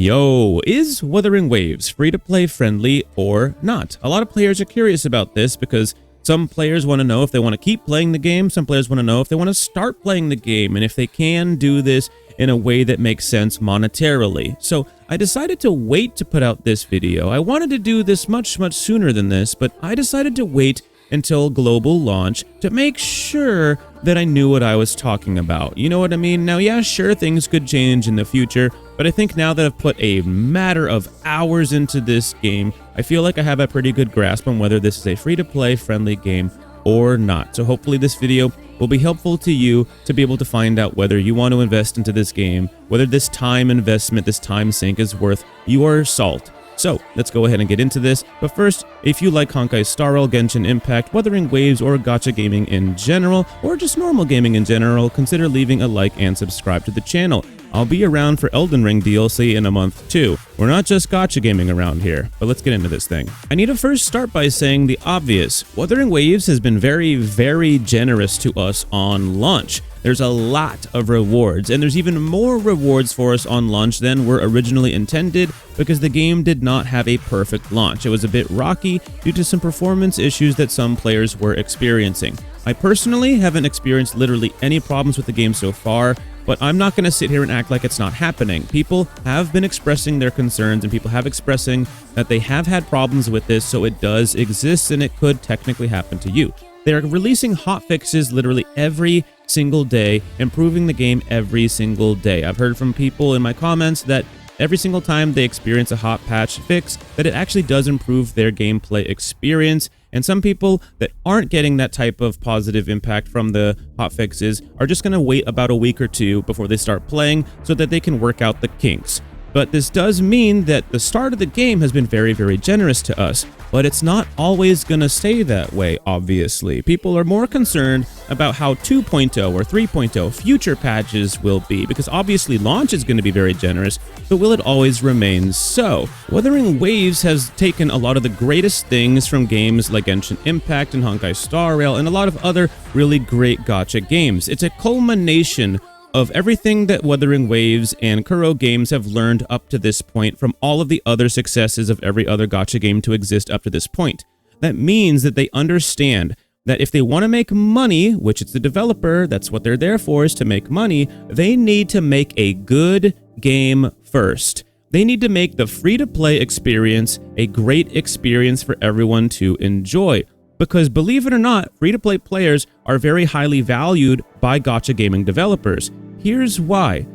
Yo, is Wuthering Waves free-to-play friendly or not? A lot of players are curious about this because some players want to know if they want to keep playing the game, some players want to know if they want to start playing the game, and if they can do this in a way that makes sense monetarily. So I decided to wait to put out this video. I wanted to do this much sooner than this, but I decided to wait until global launch to make sure that I knew what I was talking about. You know what I mean? Now, yeah, sure, things could change in the future, but I think now that I've put a matter of hours into this game, I feel like I have a pretty good grasp on whether this is a free-to-play friendly game or not. So hopefully this video will be helpful to you to be able to find out whether you want to invest into this game, whether this time investment, this time sink is worth your salt. So let's go ahead and get into this, but first, if you like Honkai Star Rail, Genshin Impact, Wuthering Waves, or gacha gaming in general, or just normal gaming in general, consider leaving a like and subscribe to the channel. I'll be around for Elden Ring DLC in a month too. We're not just gacha gaming around here, but let's get into this thing. I need to first start by saying the obvious. Wuthering Waves has been very generous to us on launch. There's a lot of rewards, and there's even more rewards for us on launch than were originally intended because the game did not have a perfect launch. It was a bit rocky due to some performance issues that some players were experiencing. I personally haven't experienced literally any problems with the game so far, but I'm not going to sit here and act like it's not happening. People have been expressing their concerns, and people have expressing that they have had problems with this, so it does exist and it could technically happen to you. They're releasing hotfixes literally every single day, improving the game every single day. I've heard from people in my comments that every single time they experience a hot patch fix, that it actually does improve their gameplay experience. And some people that aren't getting that type of positive impact from the hotfixes are just going to wait about a week or two before they start playing so that they can work out the kinks. But this does mean that the start of the game has been very generous to us. But it's not always going to stay that way, obviously. People are more concerned about how 2.0 or 3.0 future patches will be, because obviously launch is going to be very generous, but will it always remain so? Wuthering Waves has taken a lot of the greatest things from games like Genshin Impact and Honkai Star Rail and a lot of other really great gacha games. It's a culmination of everything that Wuthering Waves and Kuro Games have learned up to this point from all of the other successes of every other gacha game to exist up to this point. That means that they understand that if they want to make money, which it's the developer, that's what they're there for, is to make money, they need to make a good game first. They need to make the free-to-play experience a great experience for everyone to enjoy. Because believe it or not, free-to-play players are very highly valued by gacha gaming developers. Here's why.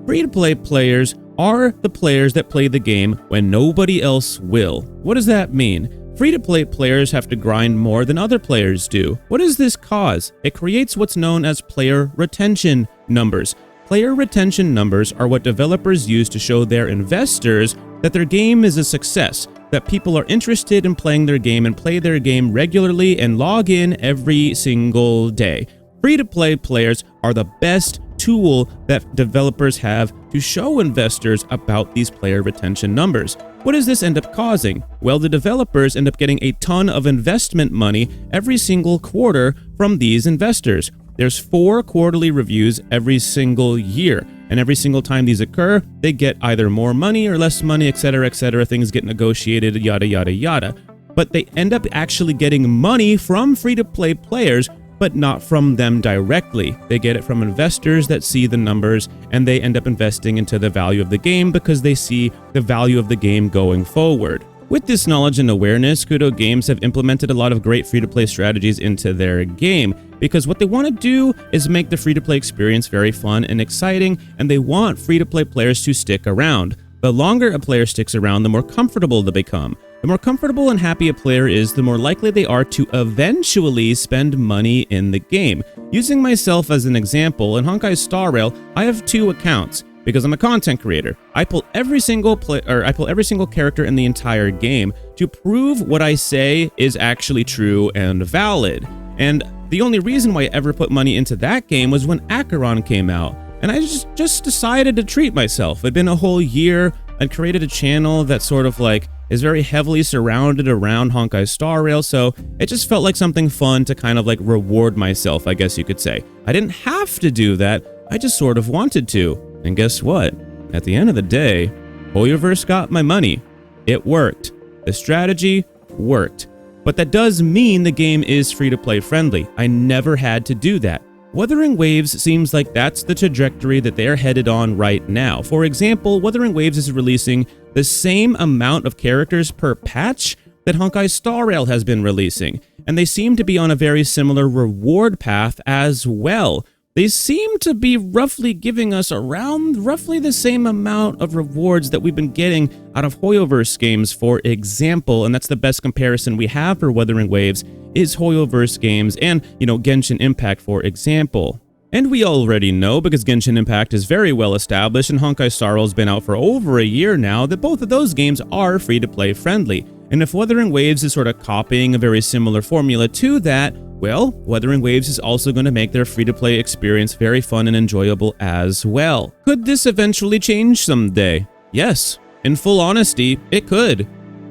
Free-to-play players are the players that play the game when nobody else will. What does that mean? Free-to-play players have to grind more than other players do. What does this cause? It creates what's known as player retention numbers. Player retention numbers are what developers use to show their investors that their game is a success, that people are interested in playing their game and play their game regularly and log in every single day. Free-to-play players are the best tool that developers have to show investors about these player retention numbers. What does this end up causing? Well, the developers end up getting a ton of investment money every single quarter from these investors. There's 4 quarterly reviews every single year, and every single time these occur, they get either more money or less money, etc., things get negotiated, yada. But they end up actually getting money from free-to-play players, but not from them directly. They get it from investors that see the numbers, and they end up investing into the value of the game because they see the value of the game going forward. With this knowledge and awareness, Kuro Games have implemented a lot of great free-to-play strategies into their game, because what they want to do is make the free-to-play experience very fun and exciting, and they want free-to-play players to stick around. The longer a player sticks around, the more comfortable they become. The more comfortable and happy a player is, the more likely they are to eventually spend money in the game. Using myself as an example, in Honkai Star Rail, I have 2 accounts. Because I'm a content creator, I pull every single character in the entire game to prove what I say is actually true and valid. And the only reason why I ever put money into that game was when Acheron came out, and I just decided to treat myself. It'd been a whole year. I'd created a channel that sort of like is very heavily surrounded around Honkai Star Rail, so it just felt like something fun to kind of like reward myself, I guess you could say. I didn't have to do that, I just sort of wanted to. And guess what? At the end of the day, Hoyoverse got my money. It worked. The strategy worked. But that does mean the game is free-to-play friendly. I never had to do that. Wuthering Waves seems like that's the trajectory that they're headed on right now. For example, Wuthering Waves is releasing the same amount of characters per patch that Honkai Star Rail has been releasing, and they seem to be on a very similar reward path as well. They seem to be roughly giving us around roughly the same amount of rewards that we've been getting out of Hoyoverse games, for example, and that's the best comparison we have for Wuthering Waves is Hoyoverse games and, Genshin Impact, for example. And we already know, because Genshin Impact is very well established and Honkai Star Rail's been out for over a year now, that both of those games are free-to-play friendly. And if Wuthering Waves is sort of copying a very similar formula to that, well, Wuthering Waves is also going to make their free-to-play experience very fun and enjoyable as well. Could this eventually change someday? Yes. In full honesty, it could.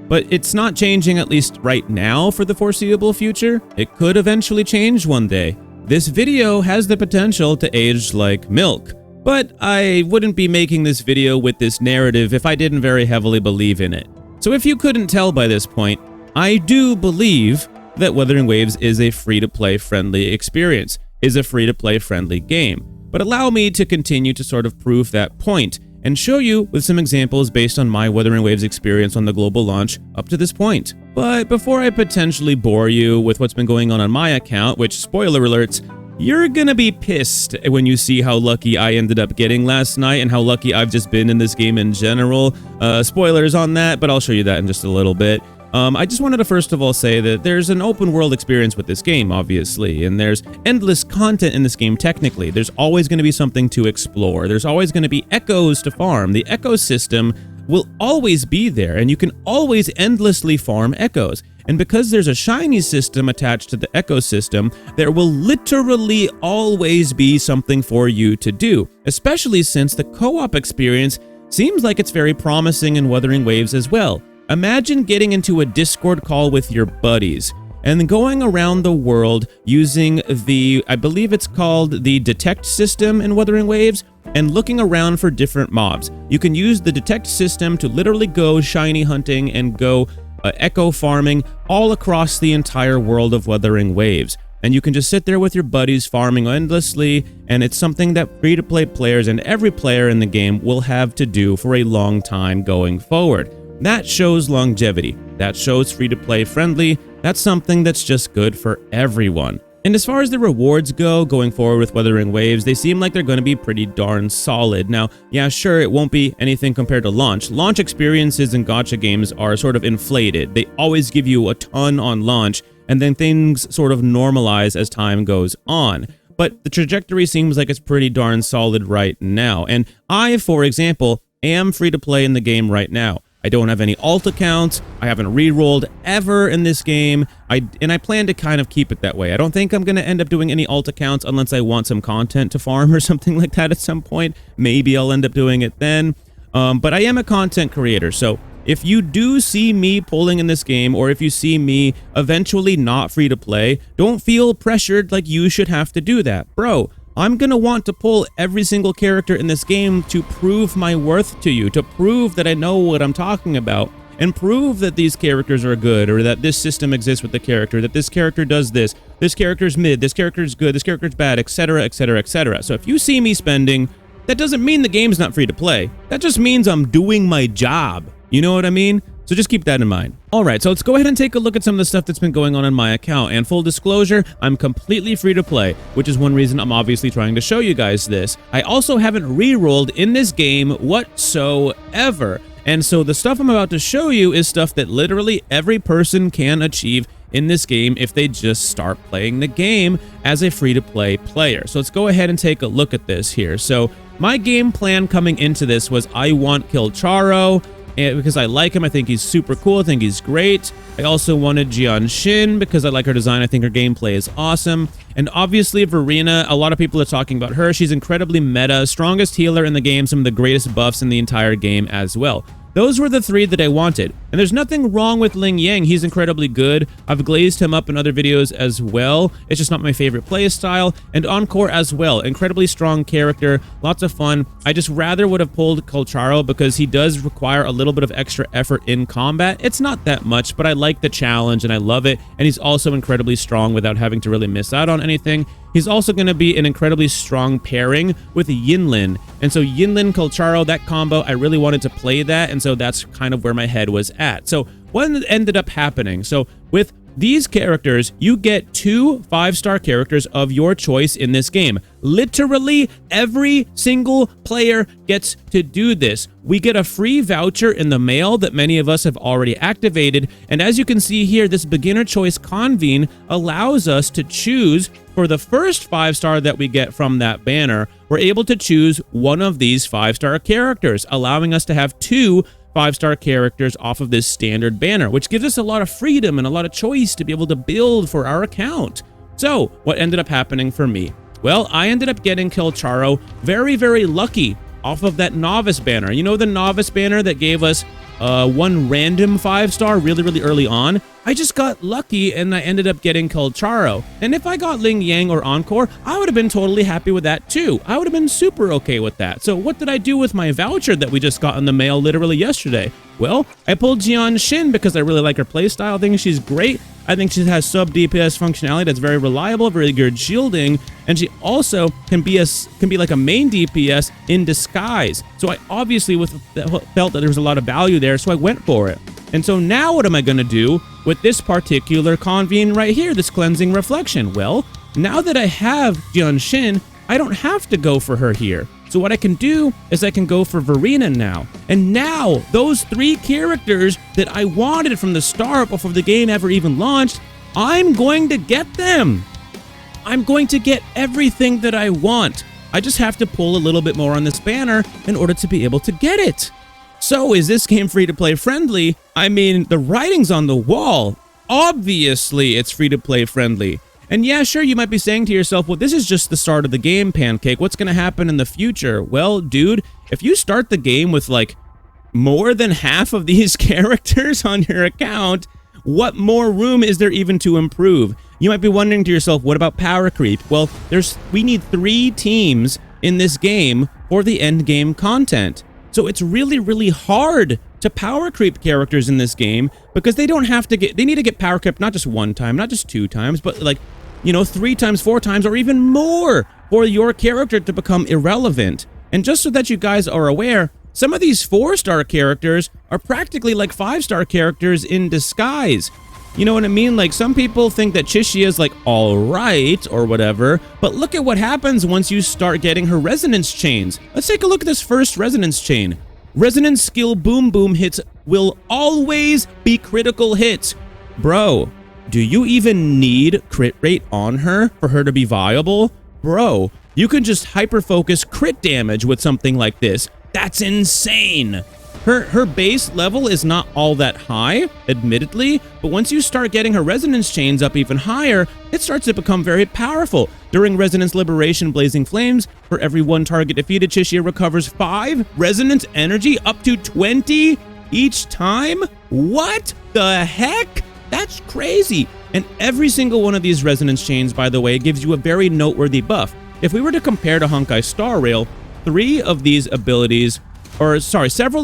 But it's not changing, at least right now, for the foreseeable future. It could eventually change one day. This video has the potential to age like milk. But I wouldn't be making this video with this narrative if I didn't very heavily believe in it. So if you couldn't tell by this point, I do believe that Wuthering Waves is a free-to-play friendly experience, is a free-to-play friendly game. But allow me to continue to sort of prove that point and show you with some examples based on my Wuthering Waves experience on the global launch up to this point. But before I potentially bore you with what's been going on my account, which, spoiler alerts, you're gonna be pissed when you see how lucky I ended up getting last night and how lucky I've just been in this game in general. Spoilers on that, but I'll show you that in just a little bit. I just wanted to first of all say that there's an open world experience with this game, obviously, and there's endless content in this game technically. There's always going to be something to explore. There's always going to be echoes to farm. The ecosystem will always be there, and you can always endlessly farm echoes. And because there's a shiny system attached to the ecosystem, there will literally always be something for you to do, especially since the co-op experience seems like it's very promising in Wuthering Waves as well. Imagine getting into a Discord call with your buddies and going around the world using the, I believe it's called the detect system in Wuthering Waves, and looking around for different mobs. You can use the detect system to literally go shiny hunting and go echo farming all across the entire world of Wuthering Waves. And you can just sit there with your buddies farming endlessly, and it's something that free-to-play players and every player in the game will have to do for a long time going forward. That shows longevity. That shows free-to-play friendly. That's something that's just good for everyone. And as far as the rewards go, going forward with Wuthering Waves, they seem like they're going to be pretty darn solid. Now, yeah, sure, it won't be anything compared to launch. Launch experiences in gacha games are sort of inflated. They always give you a ton on launch, and then things sort of normalize as time goes on. But the trajectory seems like it's pretty darn solid right now. And I, for example, am free to play in the game right now. I don't have any alt accounts. I haven't re-rolled ever in this game. I plan to kind of keep it that way. I don't think I'm going to end up doing any alt accounts unless I want some content to farm or something like that at some point. Maybe I'll end up doing it then. But I am a content creator, so if you do see me pulling in this game, or if you see me eventually not free to play, don't feel pressured like you should have to do that. Bro, I'm going to want to pull every single character in this game to prove my worth to you, to prove that I know what I'm talking about, and prove that these characters are good, or that this system exists with the character, that this character does this character's mid, this character's good, this character's bad, etc., etc., etc. So if you see me spending, that doesn't mean the game's not free to play. That just means I'm doing my job. You know what I mean? So just keep that in mind. Alright, so let's go ahead and take a look at some of the stuff that's been going on my account. And full disclosure, I'm completely free to play, which is one reason I'm obviously trying to show you guys this. I also haven't re-rolled in this game whatsoever. And so the stuff I'm about to show you is stuff that literally every person can achieve in this game if they just start playing the game as a free-to-play player. So let's go ahead and take a look at this here. So my game plan coming into this was I want Kilcharo, and because I like him, I think he's super cool, I think he's great. I also wanted Genshin because I like her design, I think her gameplay is awesome. And obviously Verena, a lot of people are talking about her. She's incredibly meta, strongest healer in the game, some of the greatest buffs in the entire game as well. Those were the three that I wanted. And there's nothing wrong with Ling Yang. He's incredibly good. I've glazed him up in other videos as well. It's just not my favorite play style. And Encore as well. Incredibly strong character. Lots of fun. I just rather would have pulled Colcharo because he does require a little bit of extra effort in combat. It's not that much, but I like the challenge and I love it. And he's also incredibly strong without having to really miss out on anything. He's also going to be an incredibly strong pairing with Yinlin. And so Yinlin, Colcharo, that combo, I really wanted to play that. And so that's kind of where my head was at. So what ended up happening? So with these characters, you get 2 5-star characters of your choice in this game. Literally every single player gets to do this. We get a free voucher in the mail that many of us have already activated. And as you can see here, this beginner choice convene allows us to choose for the first 5-star that we get from that banner. We're able to choose one of these 5-star characters, allowing us to have 2 5-star characters off of this standard banner, which gives us a lot of freedom and a lot of choice to be able to build for our account. So what ended up happening for me? Well, I ended up getting Colcharo very, very lucky off of that novice banner. You know, the novice banner that gave us one random 5-star really, really early on? I just got lucky and I ended up getting Colcharo. And if I got Ling Yang or Encore, I would have been totally happy with that too. I would have been super okay with that. So what did I do with my voucher that we just got in the mail literally yesterday? Well, I pulled Genshin because I really like her playstyle. I think she's great. I think she has sub DPS functionality that's very reliable, very good shielding, and she also can be like a main DPS in disguise. So I obviously felt that there was a lot of value there, so I went for it. And so now what am I going to do with this particular convene right here, this cleansing reflection? Well, now that I have Genshin, I don't have to go for her here. So what I can do is I can go for Verena now. And now, those 3 characters that I wanted from the start before the game ever even launched, I'm going to get them. I'm going to get everything that I want. I just have to pull a little bit more on this banner in order to be able to get it. So is this game free-to-play friendly? I mean, the writing's on the wall. Obviously, it's free-to-play friendly. And yeah, sure, you might be saying to yourself, well, this is just the start of the game, Pancake. What's going to happen in the future? Well, dude, if you start the game with, like, more than half of these characters on your account, what more room is there even to improve? You might be wondering to yourself, what about power creep? Well, we need 3 teams in this game for the end game content. So it's really, really hard to power creep characters in this game because they need to get power creep not just 1 time, not just 2 times, but like, you know, 3 times, 4 times, or even more for your character to become irrelevant. And just so that you guys are aware, some of these 4-star characters are practically like 5-star characters in disguise. You know what I mean? Like, some people think that Chishia is like all right or whatever, but look at what happens once you start getting her resonance chains. Let's take a look at this first resonance chain. Resonance skill boom boom hits will always be critical hits. Bro, do you even need crit rate on her for her to be viable? Bro, you can just hyper focus crit damage with something like this. That's insane. Her base level is not all that high, admittedly, but once you start getting her resonance chains up even higher, it starts to become very powerful. During Resonance Liberation Blazing Flames, for every 1 target defeated, Chishia recovers 5 resonance energy, up to 20 each time? What the heck? That's crazy. And every single one of these resonance chains, by the way, gives you a very noteworthy buff. If we were to compare to Honkai Star Rail, several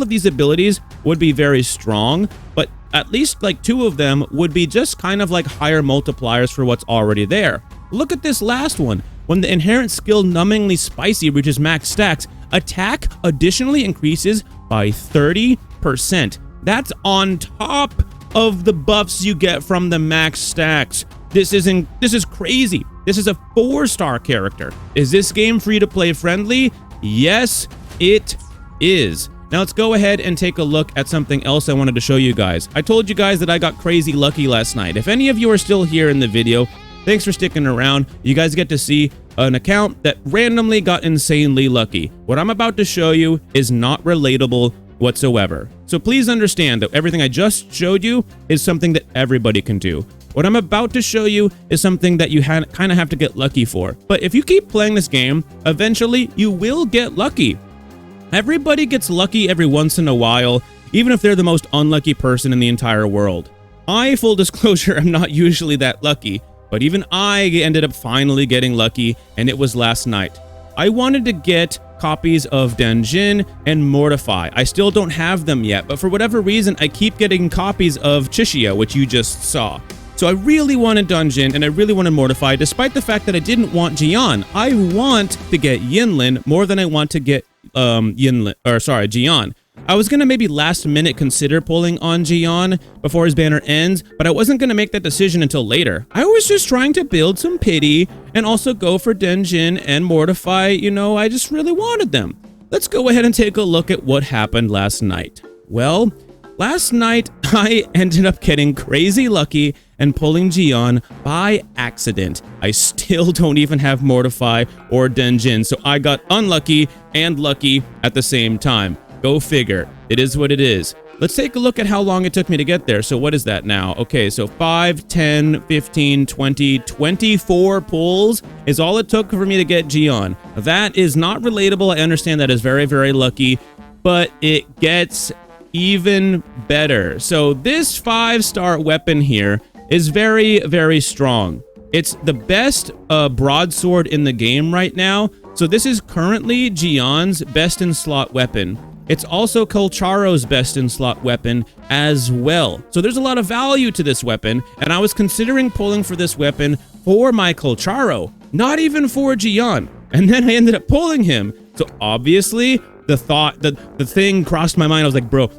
of these abilities would be very strong, but at least like 2 of them would be just kind of like higher multipliers for what's already there. Look at this last one. When the inherent skill Numbingly Spicy reaches max stacks, attack additionally increases by 30%. That's on top of the buffs you get from the max stacks. This is crazy. This is a 4-star character. Is this game free to play friendly? Yes, it is. Now let's go ahead and take a look at something else I wanted to show you guys. I told you guys that I got crazy lucky last night. If any of you are still here in the video, thanks for sticking around. You guys get to see an account that randomly got insanely lucky. What I'm about to show you is not relatable whatsoever. So please understand that everything I just showed you is something that everybody can do. What I'm about to show you is something that you kind of have to get lucky for. But if you keep playing this game, eventually you will get lucky. Everybody gets lucky every once in a while. even if they're the most unlucky person in the entire world. I, full disclosure, am not usually that lucky, but even I ended up finally getting lucky, and it was last night. I wanted to get copies of Genshin and Mortify. I still don't have them yet, but for whatever reason, I keep getting copies of Chishia, which you just saw. So I really wanted Genshin and I really wanted Mortify, despite the fact that I didn't want Jian. I want to get Yinlin more than I want to get Jian. I was gonna maybe last minute consider pulling on Jian before his banner ends, but I wasn't gonna make that decision until later. I was just trying to build some pity and also go for Genshin and Mortify. You know, I just really wanted them. Let's go ahead and take a look at what happened last night. Well, last night I ended up getting crazy lucky and pulling Jian by accident. I still don't even have Mortify or Genshin, so I got unlucky and lucky at the same time. Go figure. It is what it is. Let's take a look at how long it took me to get there. So what is that now? Okay, so 5, 10, 15, 20, 24 pulls is all it took for me to get Jian. That is not relatable. I understand that is very, very lucky, but it gets even better. So this 5-star weapon here is very, very strong. It's the best broadsword in the game right now. So this is currently Jian's best in slot weapon. It's also Kolcharo's best in slot weapon as well. So there's a lot of value to this weapon, and I was considering pulling for this weapon for my Kolcharo, not even for Jian. And then I ended up pulling him. So obviously the thing crossed my mind. I was like, bro,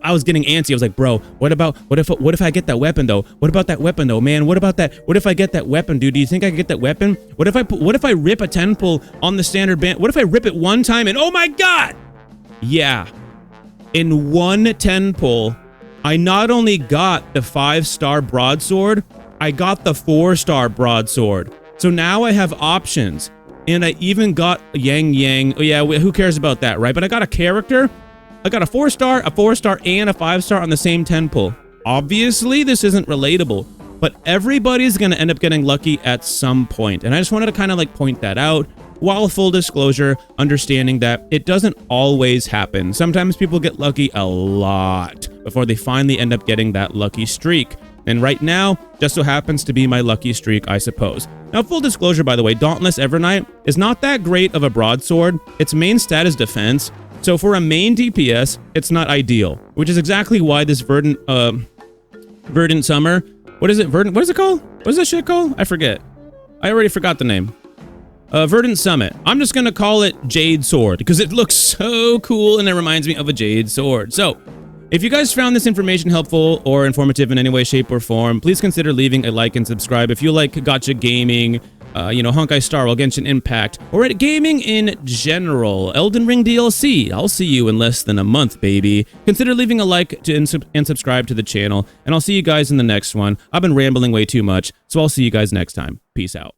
I was getting antsy. I was like, bro, what if I get that weapon though? What about that weapon though, man? What about that? What if I get that weapon, dude? Do you think I could get that weapon? What if I rip a 10 pull on the standard band? What if I rip it one time and oh my God! Yeah, in one 10 pull, I not only got the 5-star broadsword, I got the 4-star broadsword. So now I have options, and I even got Yang. Oh yeah, who cares about that, right? But I got a character. I got a 4-star, a 4-star, and a 5-star on the same 10 pull. Obviously, this isn't relatable, but everybody's gonna end up getting lucky at some point, and I just wanted to kind of like point that out. While full disclosure, understanding that it doesn't always happen. Sometimes people get lucky a lot before they finally end up getting that lucky streak. And right now, just so happens to be my lucky streak, I suppose. Now, full disclosure, by the way, Dauntless Evernight is not that great of a broadsword. Its main stat is defense. So for a main DPS, it's not ideal, which is exactly why this Verdant Summer, what is it called? What is that shit called? I forget. I already forgot the name. Verdant Summit. I'm just gonna call it Jade Sword because it looks so cool and it reminds me of a Jade Sword. So, if you guys found this information helpful or informative in any way, shape, or form, please consider leaving a like and subscribe. If you like gacha gaming, Honkai Star Rail, Genshin Impact, or at gaming in general, Elden Ring DLC, I'll see you in less than a month, baby. Consider leaving a like and subscribe to the channel, and I'll see you guys in the next one. I've been rambling way too much, so I'll see you guys next time. Peace out.